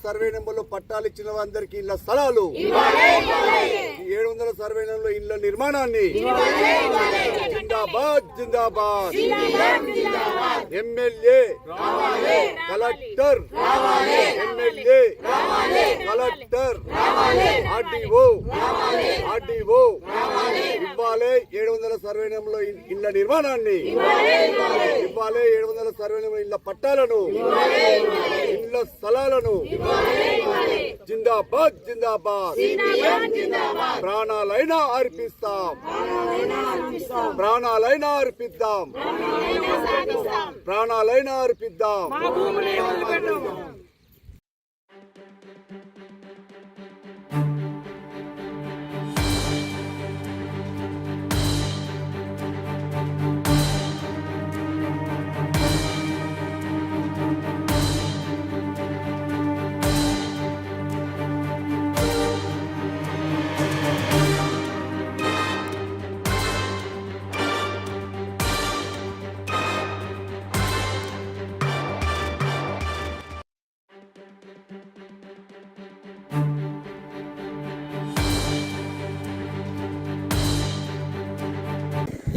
Survey నెంబర్లో పట్టాలు ఇచ్చిన వారందరికీ ఇళ్ల స్థలాలు, 700 సర్వే నెంబర్లో ఇళ్ల నిర్మాణాన్ని జిందాబాద్ జిందాబాద్. MLA collector, MLA collector, RDO ఇవ్వాలి. 700 సర్వే నెంబర్లో ఇళ్ల నిర్మాణాన్ని ఇవ్వాలి. 700 సర్వే నెంబర్ ఇళ్ల పట్టాలను, ఇళ్ల స్థలాలను జిందాబాద్ జిందాబాద్. ప్రాణాలైనా అర్పిస్తాం, ప్రాణాలైనా అర్పిద్దాం, ప్రాణాలైనా అర్పిద్దాం.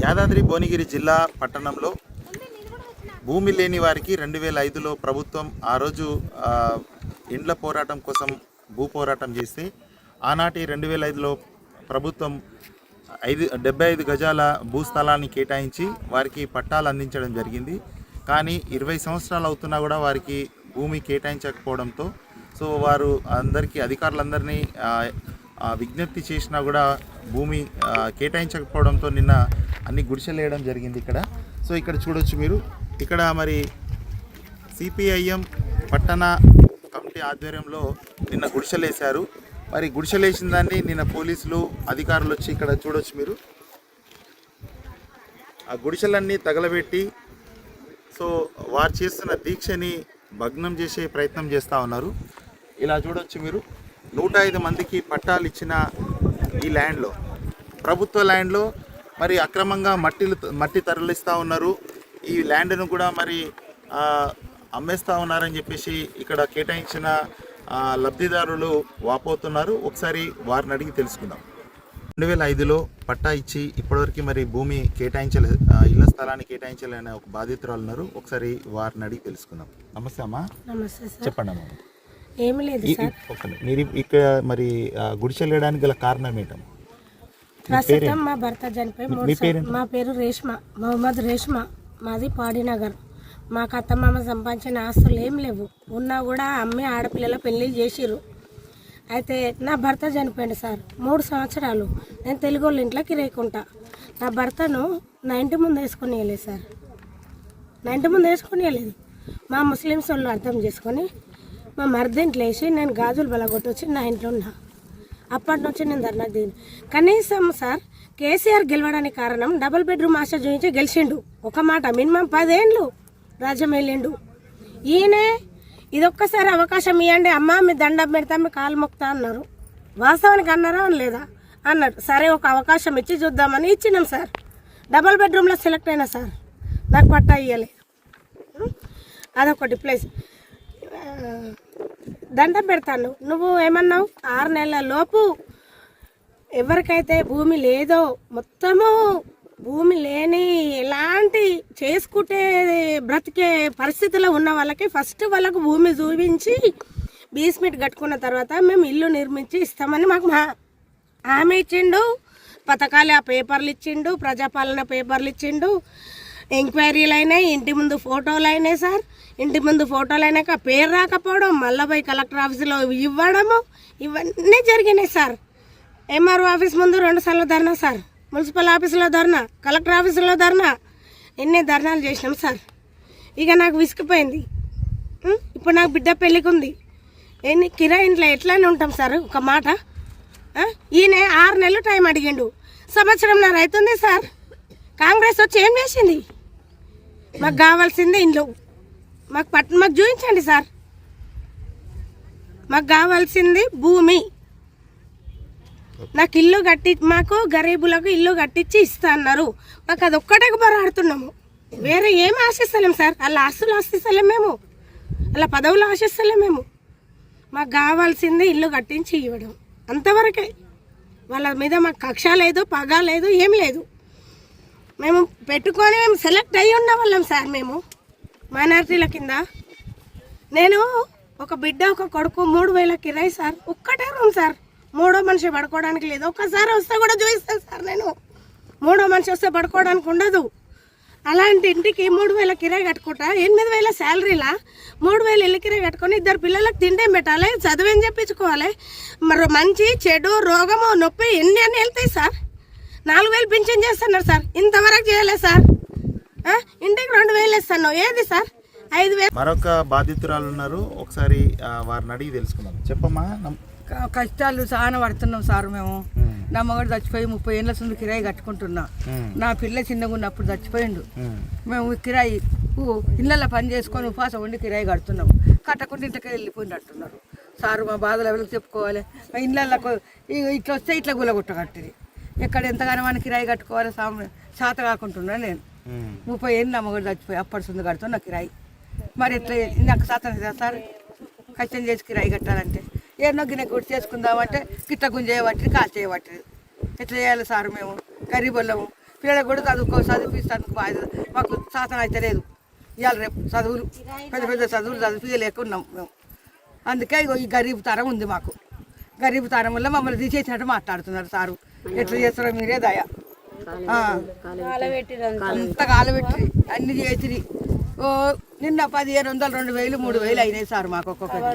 యాదాద్రి భువనగిరి జిల్లా పట్టణంలో భూమి లేని వారికి 2005లో ప్రభుత్వం ఆ రోజు ఇండ్ల పోరాటం కోసం భూ పోరాటం చేస్తే ఆనాటి 2005లో ప్రభుత్వం 75 గజాల భూస్థలాన్ని కేటాయించి వారికి పట్టాలు అందించడం జరిగింది. కానీ 20 సంవత్సరాలు అవుతున్నా కూడా వారికి భూమి కేటాయించకపోవడంతో వారు అధికారులందరినీ విజ్ఞప్తి చేసినా కూడా భూమి కేటాయించకపోవడంతో నిన్న అన్ని గుడిసెలు వేయడం జరిగింది ఇక్కడ. ఇక్కడ చూడొచ్చు మీరు. ఇక్కడ మరి సిపిఐఎం పట్టణ కమిటీ ఆధ్వర్యంలో నిన్న గుడిసెలు వేశారు. మరి గుడిసెలు వేసిన దాన్ని నిన్న పోలీసులు అధికారులు వచ్చి ఇక్కడ చూడొచ్చు మీరు. ఆ గుడిసెలన్నీ తగలబెట్టి వారు చేస్తున్న దీక్షని భగ్నం చేసే ప్రయత్నం చేస్తూ ఉన్నారు. ఇలా చూడొచ్చు మీరు. 105 మందికి పట్టాలు ఇచ్చిన ఈ ల్యాండ్లో, ప్రభుత్వ ల్యాండ్లో మరి అక్రమంగా మట్టి తరలిస్తూ ఉన్నారు. ఈ ల్యాండ్ను కూడా మరి అమ్మేస్తూ ఉన్నారని చెప్పేసి ఇక్కడ కేటాయించిన లబ్ధిదారులు వాపోతున్నారు. ఒకసారి వారిని అడిగి తెలుసుకుందాం. 2005లో పట్టా ఇచ్చి ఇప్పటివరకు మరి భూమి కేటాయించలేదు, ఇళ్ల స్థలాన్ని కేటాయించలేని ఒక బాధితురాలు ఉన్నారు. ఒకసారి వారిని అడిగి తెలుసుకుందాం. నమస్తే అమ్మా. నమస్తే సార్. చెప్పండి అమ్మా. ఏమి లేదు సార్. మీరు ఇక్కడ మరి గుడిసెలు వేయడానికి గల కారణం ఏంటమ్మా? ప్రస్తుతం మా భర్త చనిపోయి మా పేరు రేష్మ, మొహమ్మద్ రేష్మ. మాది పాడినగర్. మాకు అత్తమామ సంపాదించిన ఆస్తులు ఏం లేవు. ఉన్నా కూడా అమ్మి ఆడపిల్లల పెళ్ళిళ్ళు చేసిర్రు. అయితే నా భర్త చనిపోయింది సార్. 3 సంవత్సరాలు నేను తెలుగు వాళ్ళ ఇంట్లోకి రేకుంటా. నా భర్తను నా ఇంటి ముందు వేసుకొని వెళ్ళలేదు సార్. నా ఇంటి ముందు వేసుకొని వెళ్ళలేదు. మా ముస్లిమ్స్ వాళ్ళు అర్థం చేసుకొని మా మర్దింట్లో వేసి నేను గాజులు బలగొట్టొచ్చి నా ఇంట్లో ఉన్నా. అప్పటి నుంచి నేను ధర్నా దిగిన. కనీసం సార్ కేసీఆర్ గెలవడానికి కారణం డబుల్ బెడ్రూమ్ ఆశ చూపించి గెలిచిండు. ఒక మాట మినిమం 10 ఏళ్ళు రాజ్యం వెళ్ళిండు. ఈయనే ఇదొక్కసారి అవకాశం ఇవ్వండి అమ్మ, మీ దండం పెడతా, మీ కాలు మొక్తా అన్నారు. వాస్తవానికి అన్నారా అనలేదా? అన్నారు. సరే ఒక అవకాశం ఇచ్చి చూద్దామని ఇచ్చినాం సార్. డబుల్ బెడ్రూమ్లో సెలెక్ట్ అయినా సార్. నాకు పట్టా ఇవ్వలేదు. అదొకటి. ప్లస్ దండం పెడతాను. నువ్వు ఏమన్నావు? 6 నెలల లోపు ఎవరికైతే భూమి లేదో, మొత్తము భూమి లేని ఎలాంటి చేసుకుంటే బ్రతికే పరిస్థితిలో ఉన్న వాళ్ళకి ఫస్ట్ వాళ్ళకు భూమి చూపించి బేస్మెంట్ కట్టుకున్న తర్వాత మేము ఇల్లు నిర్మించి ఇస్తామని మాకు హామీ ఇచ్చిండు. పథకాలు ఆ పేపర్లు ఇచ్చిండు, ప్రజాపాలన పేపర్లు ఇచ్చిండు. ఎంక్వైరీలు అయినాయి, ఇంటి ముందు ఫోటోలు అయినాయి సార్. ఇంటి ముందు ఫోటోలు అయినాక పేరు రాకపోవడం, మళ్ళీ పోయి కలెక్టర్ ఆఫీసులో ఇవ్వడము, ఇవన్నీ జరిగినాయి సార్. ఎంఆర్ఓ ఆఫీస్ ముందు 2 సార్లు ధర్నా సార్. మున్సిపల్ ఆఫీసులో ధర్నా, కలెక్టర్ ఆఫీసులో ధర్నా, ఎన్ని ధర్నాలు చేసినాం సార్. ఇక నాకు విసిగిపోయింది. ఇప్పుడు నాకు బిడ్డ పెళ్ళికి ఉంది. కిరాయి ఇంట్లో ఎట్లానే ఉంటాం సార్. ఒక మాట, ఈయన 6 నెలలు టైం అడిగిండు. సంవత్సరంన్నర అవుతుంది సార్. కాంగ్రెస్ వచ్చి ఏం చేసింది? మాకు కావాల్సింది ఇండ్లు, మాకు చూపించండి సార్. మాకు కావాల్సింది భూమి. నాకు ఇల్లు కట్టి, మాకు గరీబులకు ఇల్లు కట్టించి ఇస్తా అన్నారు. మాకు అది ఒక్కటే పోరాడుతున్నాము. వేరే ఏం ఆశిస్తలేము సార్. అలా ఆస్తులు ఆశిస్తలేము మేము, అలా పదవులు ఆశిస్తలేము మేము. మాకు కావాల్సింది ఇల్లు కట్టించి ఇవ్వడం అంతవరకే. వాళ్ళ మీద మాకు కక్ష లేదు, పగ లేదు, ఏం లేదు. మేము పెట్టుకొని మేము సెలెక్ట్ అయ్యి ఉన్న వాళ్ళం సార్. మేము మైనారిటీల కింద. నేను ఒక బిడ్డ ఒక కొడుకు 3,000 కిరాయి సార్. ఒక్కటే రూమ్ సార్, మూడో మనిషి పడుకోవడానికి లేదు. ఒక్కసారి వస్తే కూడా చూపిస్తాను సార్. నేను మూడో మనిషి వస్తే పడుకోవడానికి ఉండదు. అలాంటి ఇంటికి 3,000 కిరాయి కట్టుకుంటా, 8,000 శాలరీలా 3,000 ఇల్లు కిరాయి కట్టుకొని 2 పిల్లలకు తిండేం పెట్టాలి, చదువేం చెప్పించుకోవాలి. మరి మంచి చెడు రోగము నొప్పి ఎన్ని అన్నీ వెళ్తాయి సార్. 4,000 పింఛన్ చేస్తున్నారు సార్, ఇంతవరకు చేయలేదు సార్. ఇంటికి 2,000 ఇస్తాను, ఏది సార్ 5,000. మరొక బాధితురాలు ఉన్నారు, ఒకసారి వారిని అడిగి తెలుసుకుందాం. చెప్పమ్మా. కష్టాలు చాలా పడుతున్నాం సార్. మేము నా మగడు చచ్చిపోయి 30 ఏళ్ళ ముందు కిరాయి కట్టుకుంటున్నా. నా పిల్ల చిన్నగా ఉన్నప్పుడు చచ్చిపోయిండు. మేము కిరాయి ఇళ్ళల్లో పని చేసుకొని ఉపాసం ఉండి కిరాయి కడుతున్నాం. కట్టకుండా ఇంటికి వెళ్ళిపోయింది అంటున్నారు సార్. మా బాధలు ఎవరికి చెప్పుకోవాలి? మా ఇళ్ళకు ఇట్లా వస్తే ఇట్లా గులగొట్టగట్టింది. ఎక్కడ ఎంతగానో మన కిరాయి కట్టుకోవాలి శాత కాకుంటున్నా. నేను 30 ఏళ్ళు నా మగడు చచ్చిపోయి అప్పటి ముందు కడుతున్నా కిరాయి. మరి ఎట్లా నాకు శాతం సార్ కష్టం చేసి కిరాయి కట్టాలంటే? ఎన్నో గిన్నె గుడి చేసుకుందామంటే గిట్ట గుంజేయబట్టి కాల్ చేయబట్టి ఎట్లా చేయాలి సార్? మేము గరీబుళ్ళము, పిల్లలకు కూడా చదివిస్తానికి బాధ్యత మాకు శాతం అయితే లేదు. ఇవాళ రేపు చదువులు పెద్ద పెద్ద చదువులు చదివిలేకున్నాం మేము. అందుకే ఈ గరీబు తరం ఉంది మాకు. గరీబు తరం వల్ల మమ్మల్ని తీసేసినట్టు మాట్లాడుతున్నారు సారు. ఎట్లా చేస్తారో మీరే దయ. అంత కాలబెట్టి అన్ని చేసి నిన్న 1,500, 2,000, 3,000 అయినాయి సార్ మాకు ఒక్కొక్కటి.